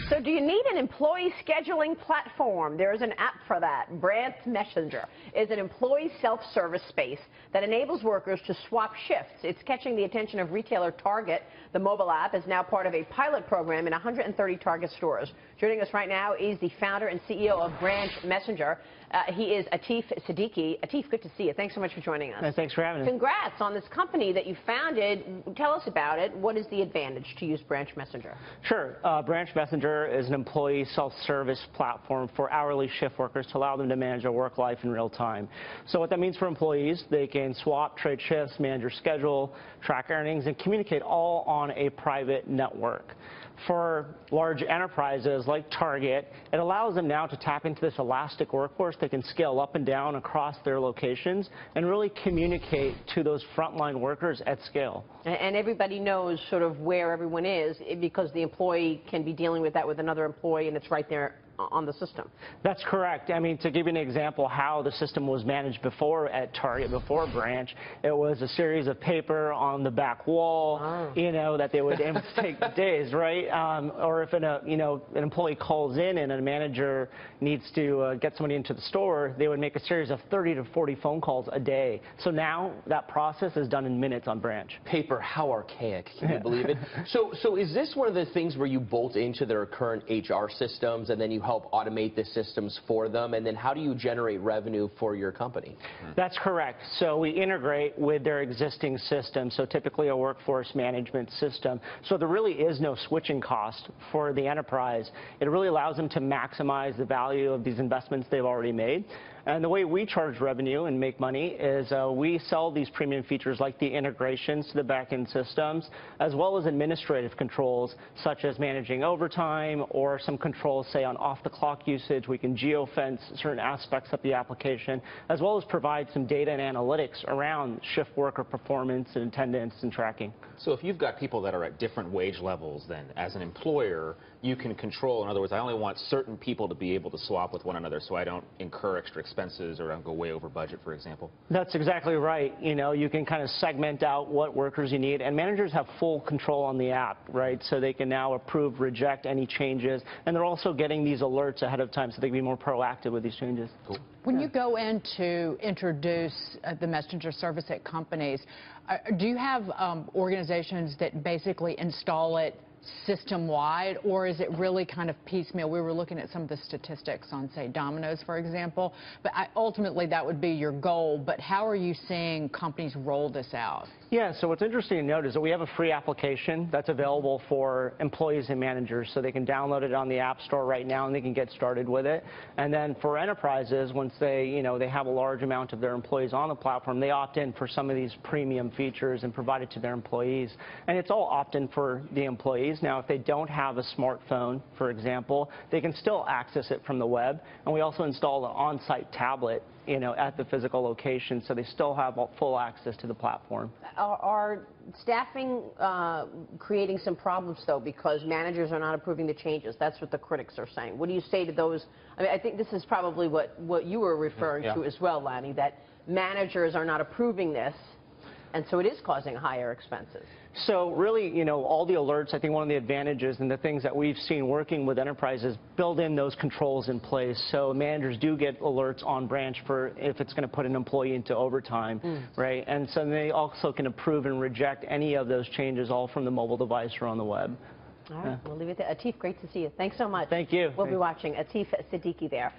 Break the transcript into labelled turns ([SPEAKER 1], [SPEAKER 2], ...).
[SPEAKER 1] So do you need an employee scheduling platform? There is an app for that. Branch Messenger is an employee self-service space that enables workers to swap shifts. It's catching the attention of retailer Target. The mobile app is now part of a pilot program in 130 Target stores. Joining us right now is the founder and CEO of Branch Messenger. He is Atif Siddiqi. Atif, good to see you. Thanks so much for joining us.
[SPEAKER 2] Thanks for having me.
[SPEAKER 1] Congrats on this company that you founded. Tell us about it. What is the advantage to use Branch Messenger?
[SPEAKER 2] Sure. Branch Messenger is an employee self-service platform for hourly shift workers to allow them to manage their work life in real time. So what that means for employees, they can swap, trade shifts, manage their schedule, track earnings, and communicate all on a private network. For large enterprises like Target, it allows them now to tap into this elastic workforce. They can scale up and down across their locations and really communicate to those frontline workers at scale.
[SPEAKER 1] And everybody knows sort of where everyone is because the employee can be dealing with that with another employee, and it's right there on the system.
[SPEAKER 2] That's correct. I mean, to give you an example how the system was managed before at Target, before Branch, it was a series of paper on the back wall, you know, that they would take days, right? Or if an employee calls in and a manager needs to get somebody into the store, they would make a series of 30 to 40 phone calls a day. So now that process is done in minutes on Branch.
[SPEAKER 3] Paper, how archaic, can you believe it? So is this one of the things where you bolt into their current HR systems and then you help automate the systems for them, and then how do you generate revenue for your company?
[SPEAKER 2] That's correct. So we integrate with their existing system, so typically a workforce management system. So there really is no switching cost for the enterprise. It really allows them to maximize the value of these investments they've already made. And the way we charge revenue and make money is we sell these premium features like the integrations to the back-end systems, as well as administrative controls such as managing overtime or some controls, say, on off-the-clock usage. We can geofence certain aspects of the application, as well as provide some data and analytics around shift worker performance and attendance and tracking.
[SPEAKER 4] So if you've got people that are at different wage levels, then as an employer, you can control. In other words, I only want certain people to be able to swap with one another so I don't incur extra expenses or I don't go way over budget, for example.
[SPEAKER 2] That's exactly right. You know, you can kind of segment out what workers you need, and managers have full control on the app, right? So they can now approve, reject any changes, and they're also getting these alerts ahead of time so they can be more proactive with these changes.
[SPEAKER 4] Cool.
[SPEAKER 5] When you go in to introduce the messenger service at companies, do you have organizations that basically install it system-wide, or is it really kind of piecemeal? We were looking at some of the statistics on, say, Domino's, for example, but ultimately that would be your goal, but how are you seeing companies roll this out?
[SPEAKER 2] Yeah, so what's interesting to note is that we have a free application that's available for employees and managers, so they can download it on the App Store right now and they can get started with it. And then for enterprises, once they have a large amount of their employees on the platform, they opt in for some of these premium features and provide it to their employees. And it's all opt-in for the employees. Now, if they don't have a smartphone, for example, they can still access it from the web. And we also install an on-site tablet, at the physical location, so they still have full access to the platform.
[SPEAKER 1] Are staffing creating some problems, though, because managers are not approving the changes? That's what the critics are saying. What do you say to those? I mean, I think this is probably what you were referring to as well, Lanny, that managers are not approving this, and so it is causing higher expenses.
[SPEAKER 2] So really, all the alerts, I think one of the advantages and the things that we've seen working with enterprises, build in those controls in place. So managers do get alerts on Branch for if it's going to put an employee into overtime, right? And so they also can approve and reject any of those changes all from the mobile device or on the web.
[SPEAKER 1] All right, we'll leave it there. Atif, great to see you. Thanks so much.
[SPEAKER 2] Thank you.
[SPEAKER 1] We'll be watching Atif Siddiqi there.